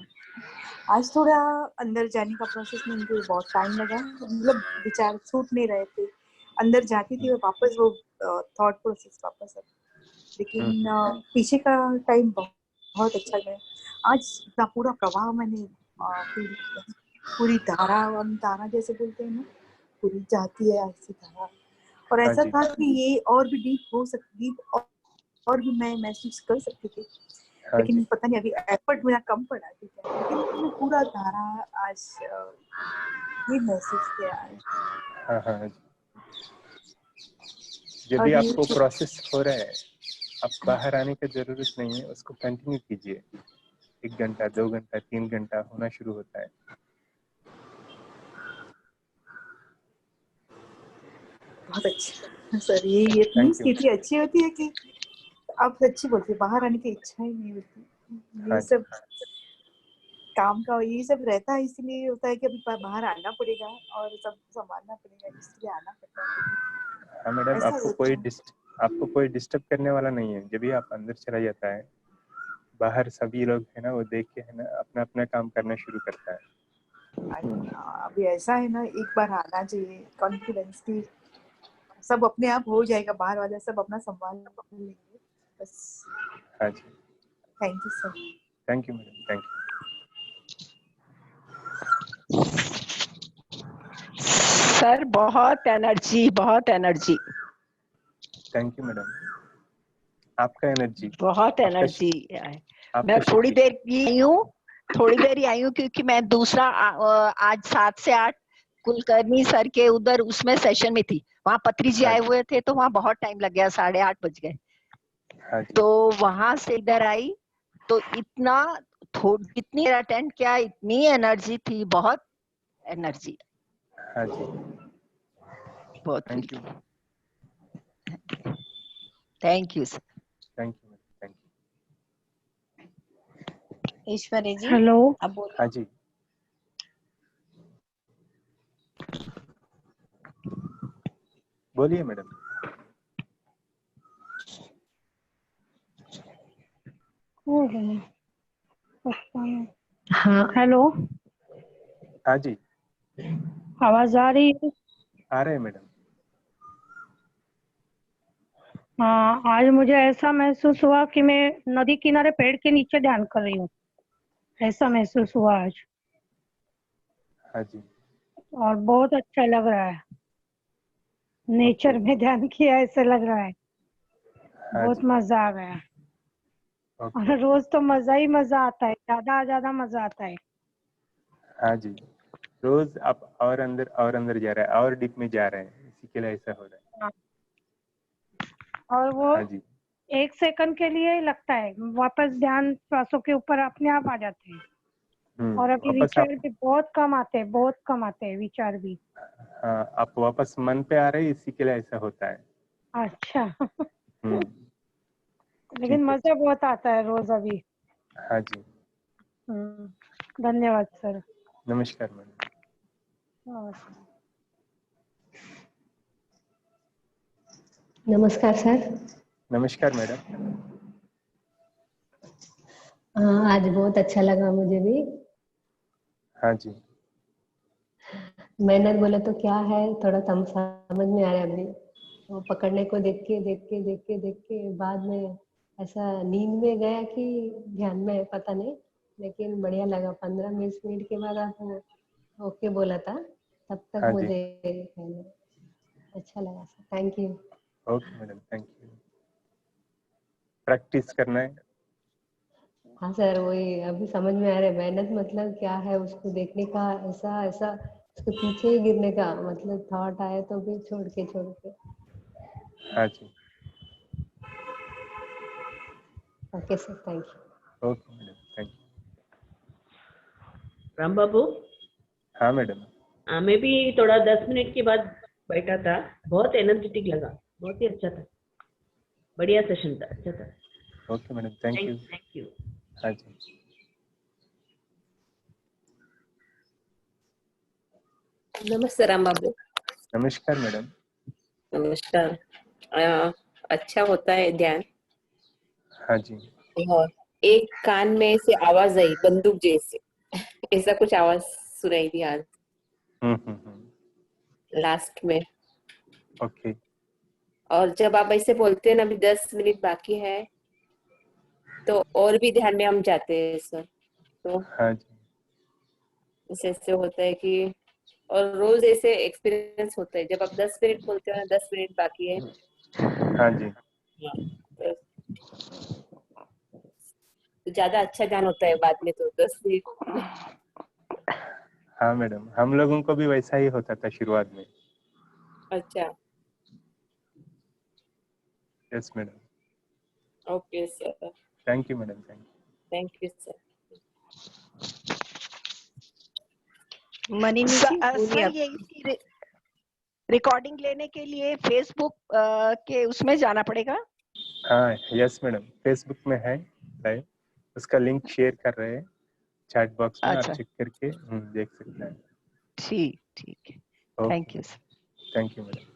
आज थोड़ा अंदर जाने का प्रोसेस में मुझे बहुत टाइम लगा, मतलब विचार छूट नहीं रहे थे। अंदर जाती थी और वापस वो थॉट प्रोसेस वापस आता, लेकिन पीछे का टाइम बहुत अच्छा गया। आज इतना पूरा प्रवाह मैंने फील किया, पूरी धारा जैसे बोलते हैं ना, पूरी जाती है ऐसी धारा। और ऐसा था कि ये और भी डीप हो सकती, और भी मैं महसूस कर सकती थी, लेकिन पता नहीं अभी एफर्ट मेरा कम पड़ा, ठीक है, लेकिन मैं पूरा धारा आज ये महसूस किया है। हाँ। जब भी आपको प्रोसेस हो रहा है, आप बाहर आने की जरूरत नहीं है, उसको कंटिन्यू कीजिए। 1 घंटा 2 घंटा 3 घंटा होना शुरू होता है। बहुत अच्छा सर। ये इतनी स्थिति अच्छी होती है कि आप सच्ची बोलते, बाहर आने की इच्छा ही नहीं होती। ये सब काम का ये सब रहता है, इसलिए होता है कि अभी बाहर आना पड़ेगा और सब संभालना पड़ेगा, इसलिए आना पड़ता है। हाँ मैडम, आपको कोई डिस्टर्ब करने वाला नहीं है। जब भी आप अंदर चला जाता है, बाहर सभी लोग है ना, वो देख के है ना अपना अपना काम करना शुरू करता है। अभी ऐसा है ना, एक बार आना चाहिए कॉन्फिडेंस की, सब अपने आप हो जाएगा, बाहर वाले सब अपना संभाल लेंगे बस। हाँ जी, thank you sir. Thank you madam, thank you sir. बहुत एनर्जी। Thank you madam. आपका एनर्जी, बहुत एनर्जी है। मैं आपका थोड़ी देर ही आई हूँ क्योंकि मैं दूसरा आज 7 से 8 कुलकर्णी सर के उधर उसमें सेशन में थी। वहाँ पत्री जी आए हुए थे, तो वहाँ बहुत टाइम लग गया, 8:30 बज गए। तो वहां से इधर आई तो जितनी अटेंड किया, इतनी एनर्जी थी, बहुत एनर्जी। हाँ जी, बहुत thank you. Thank you sir. Thank you madam, thank you. Ishwari ji hello. अब बोल। हाँ जी, बोलिए मैडम। हाँ हेलो, हाँ जी, आवाज आ रही है? आ रहे हैं मैडम। हाँ, आज मुझे ऐसा महसूस हुआ कि मैं नदी किनारे पेड़ के नीचे ध्यान कर रही हूँ, ऐसा महसूस हुआ आज। हाँ जी, और बहुत अच्छा लग रहा है, नेचर ओके। में ध्यान किया ऐसा लग रहा है। हाँ बहुत जी, मजा आ गया। ओके। और रोज तो मजा ही मजा आता है, ज्यादा मजा आता है। हाँ जी, रोज आप और अंदर जा रहे हैं और डीप में जा रहे हैं, इसी के लिए ऐसा हो रहा हाँ। और है। वो हाँ जी, 1 सेकंड के लिए ही लगता है, वापस ध्यान श्वासों के ऊपर अपने आप आ जाते हैं। और अभी वापस विचार आप, भी बहुत कम आते हैं, बहुत कम आते हैं विचार भी। हाँ, आप वापस मन पे आ रहे हैं, इसी के लिए ऐसा होता है। अच्छा। हम्म, लेकिन ठीक है। मजा बहुत आता है रोज अभी। हाँ जी, धन्यवाद सर। नमस्कार मैडम। नमस्कार। नमस्कार सर। नमस्कार मैडम। हाँ, आज बहुत अच्छा लगा मुझे भी। हाँ जी, मेहनत बोले तो क्या है, थोड़ा समझ में आ रहा है अभी। वो पकड़ने को देख के बाद में ऐसा नींद में गया कि ध्यान में, पता नहीं। लेकिन बढ़िया लगा, 15-20 मिनट के बाद आप ओके बोला था, तब तक हाँ जी, मुझे अच्छा लगा sir. Thank you. Okay madam, thank you. Practice करना है। हाँ सर, वही अभी समझ में आ रहा है, मेहनत मतलब क्या है उसको देखने का, ऐसा ऐसा उसके पीछे ही गिरने का, मतलब थॉट आए तो भी छोड़ के। हाँ जी, okay sir, thank you. Okay madam, thank you. Ram Babu, हाँ मैडम। मैं भी थोड़ा 10 मिनट के बाद बैठा था। बहुत एनर्जेटिक लगा, बहुत ही अच्छा था, बढ़िया सेशन था, अच्छा था। Okay madam, thank you. Thank you. हाँ जी, नमस्ते राम बाबू। नमस्कार मैडम। नमस्कार। अच्छा होता है ध्यान। हाँ जी, और एक कान में से आवाज आई बंदूक जैसे, ऐसा कुछ आवाज सुनाई दी आज लास्ट में। ओके। और जब आप ऐसे बोलते हैं ना, अभी 10 मिनट बाकी है, तो और भी ध्यान में हम जाते हैं सर। तो हाँ जी, ऐसे होता है कि, और रोज ऐसे एक्सपीरियंस होता है, जब आप 10 मिनट बोलते हो ना, 10 मिनट बाकी है, हाँ जी, तो ज्यादा अच्छा ध्यान होता है बाद में, तो 10 मिनट। हाँ मैडम, हम लोगों को भी वैसा ही होता था शुरुआत में। अच्छा, yes madam. Okay sir, thank you madam, thank thank you sir. Manini ji बोलिए सर अब। ये इसकी रिकॉर्डिंग लेने के लिए फेसबुक के उसमें जाना पड़ेगा। यू। हाँ, यस मैडम, फेसबुक में है लाइव, उसका लिंक शेयर कर रहे हैं चैट बॉक्स में, आप अच्छा, चेक करके देख सकते हैं। ठीक ठीक है, thank okay, you sir. Thank you madam.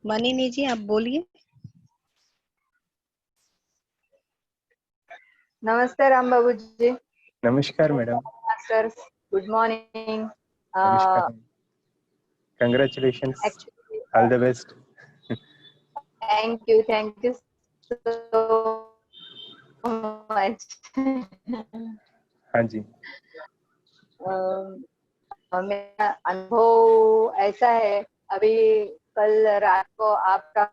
Manini ji आप बोलिए। नमस्ते राम बाबू जी। नमस्कार मैडम। Sir, good morning. नमस्कार, congratulations, actually all the best. Thank you so much. हाँ जी, मेरा अनुभव ऐसा है, अभी कल रात को आपका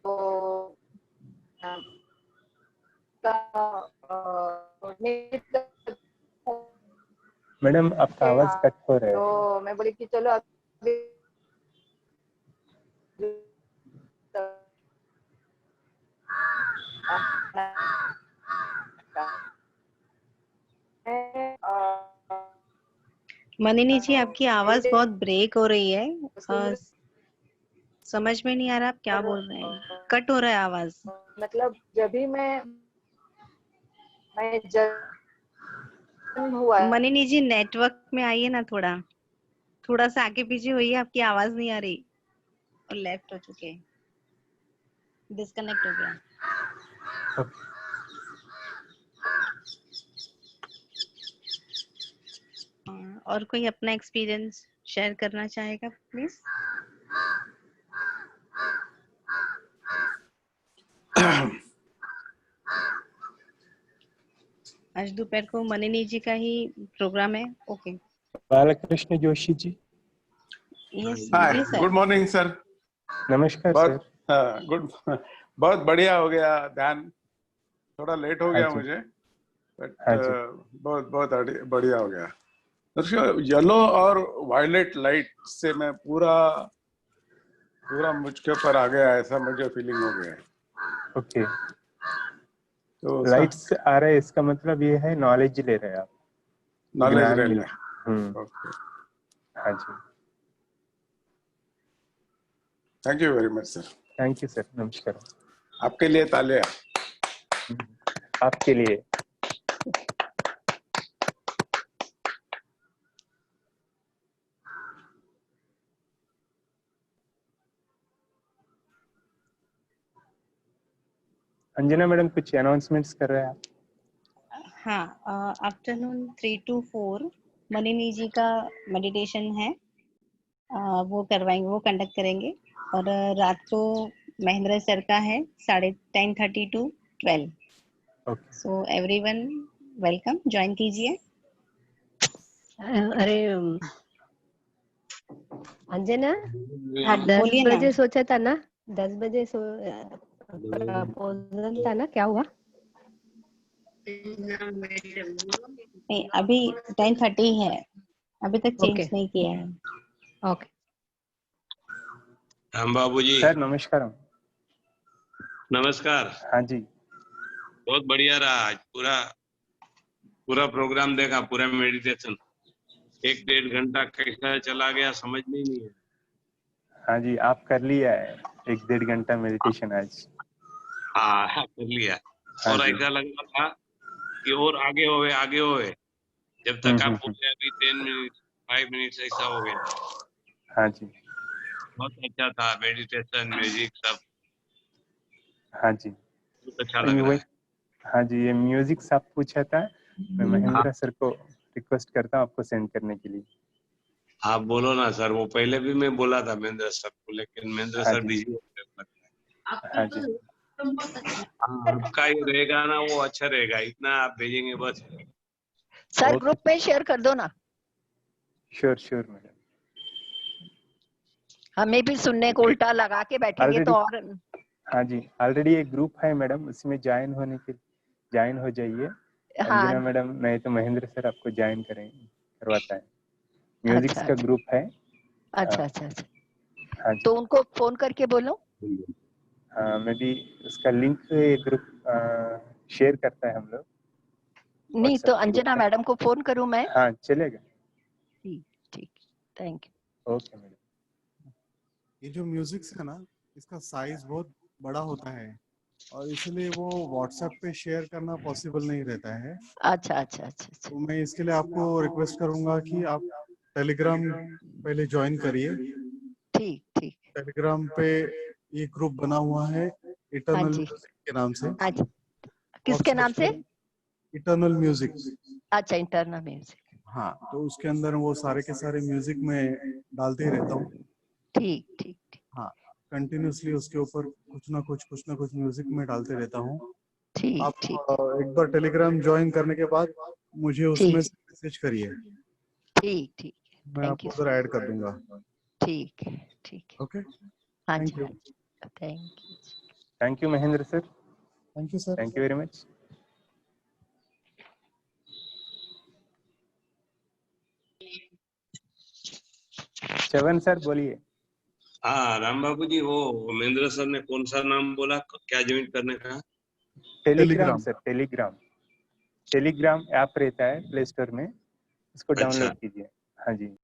तो मैडम आपका आवाज कट हो रहा है। तो मैं बोली कि चलो अभी मनिनी जी, आपकी आवाज बहुत ब्रेक हो रही है। समझ में नहीं आ रहा आप क्या बोल रहे हैं, कट हो रहा है आवाज। मतलब जब भी मैं जन्म हुआ मनिनी जी, नेटवर्क में आइए ना, थोड़ा सा आगे पीछे होइए, आपकी आवाज नहीं आ रही और लेफ्ट हो चुके, डिस्कनेक्ट हो गया। और कोई अपना एक्सपीरियंस शेयर करना चाहेगा प्लीज? आज दोपहर को मनिनी जी का ही प्रोग्राम है। Okay. Balkrishna Joshi ji. Yes hi, good morning sir. नमस्कार सर। गुड, बहुत बढ़िया हो गया ध्यान। थोड़ा लेट हो गया मुझे, बट बहुत बहुत बढ़िया हो गया। येलो और वायलेट लाइट से मैं पूरा मुझके ऊपर आ गया, ऐसा मुझे फीलिंग हो गया। ओके, तो लाइट्स आ रहा है, इसका मतलब ये है नॉलेज ले रहे हैं आप, नॉलेज ज्ञान ले मिल। रहे। हाँ जी, thank you very much sir. Thank you sir, नमस्कार। आपके लिए तालियां। आपके लिए। अंजना मैडम कुछ अनाउंसमेंट्स कर रहे हैं आप? हाँ, आफ्टरनून 3 to 4 मनिनी जी का मेडिटेशन है, वो करवाएंगे, वो कंडक्ट करेंगे। और रात को महेंद्र सर का है 10:30 to 12। So everyone welcome, join कीजिए। अरे अंजना, हाँ, 10 बोलिए ना। बजे सोचा था ना, 10 बजे प्रपोजल था ना, क्या हुआ? नहीं, अभी 10:30 है, अभी तक चेंज नहीं किया है। ओके। राम बाबू जी सर नमस्कार। नमस्कार। हाँ जी, बहुत बढ़िया रहा आज, पूरा प्रोग्राम देखा, पूरा मेडिटेशन 1-1.5 घंटा कैसा चला गया समझ में नहीं है। हाँ जी, आप कर लिया है 1-1.5 घंटा मेडिटेशन आज? हाँ, कर लिया। और ऐसा लग रहा था कि और आगे होवे जब तक आप पूछे, अभी 10 मिनट 5 मिनट ऐसा हो गया। हाँ जी, बहुत अच्छा था, मेडिटेशन, म्यूजिक सब। हाँ जी, बहुत अच्छा लग रहा है। हाँ जी, ये म्यूजिक सब पूछा था, मैं महेंद्र सर को रिक्वेस्ट करता हूँ आपको सेंड करने के लिए। आप बोलो ना सर, वो पहले भी मैं बोला था महेंद्र सर को, लेकिन महेंद्र सर बिजी हो गए लगता है। हाँ जी, आपका ही रहेगा ना, वो अच्छा रहेगा, इतना आप भेजेंगे बस। सर ग्रुप में शेयर कर दो ना। Sure madam. हमें भी सुनने को उल्टा लगा के बैठेंगे तो और। हाँ जी, ऑलरेडी एक ग्रुप है मैडम, उसमें ज्वाइन हो जाइए। हाँ। अंजना मैडम, नहीं तो महेंद्र सर आपको ज्वाइन करवाता है। म्यूजिक्स का ग्रुप है। अच्छा। हाँ तो उनको फोन करके बोलो। हाँ, मैं भी उसका लिंक ग्रुप शेयर करता है हम लोग। नहीं तो अंजना मैडम को फोन करूं मैं? हाँ चलेगा। ठीक, थैंक यू। Okay madam. ये जो म्यूजिक है ना, इसका साइज बहुत बड़ा होता है और इसलिए वो व्हाट्सएप पे शेयर करना पॉसिबल नहीं रहता है। अच्छा। तो मैं इसके लिए आपको रिक्वेस्ट करूंगा कि आप टेलीग्राम पहले ज्वाइन करिए। ठीक। टेलीग्राम पे ये ग्रुप बना हुआ है इटर्नल म्यूजिक के नाम से। किसके नाम से? Eternal music. अच्छा, इंटरनल म्यूजिक। हाँ, तो उसके अंदर वो सारे के सारे म्यूजिक में डालते ही रहता हूँ। ठीक। हाँ, कंटिन्यूसली उसके ऊपर कुछ ना कुछ म्यूजिक में डालते रहता हूँ। आप एक बार टेलीग्राम ज्वाइन करने के बाद मुझे उसमें से मैसेज करिए। ठीक। मैं आपको उधर ऐड कर दूंगा। ठीक। ओके, हाँ थैंक जी, you. Thank you Mahendra sir. Thank you sir. Thank you very much. Chavan sir बोलिए। हाँ राम बाबू जी, वो महेंद्र सर ने कौन सा नाम बोला, क्या ज्वाइन करने का? Telegram sir, Telegram. Telegram app रहता है प्ले स्टोर में, उसको अच्छा। डाउनलोड कीजिए। हाँ जी।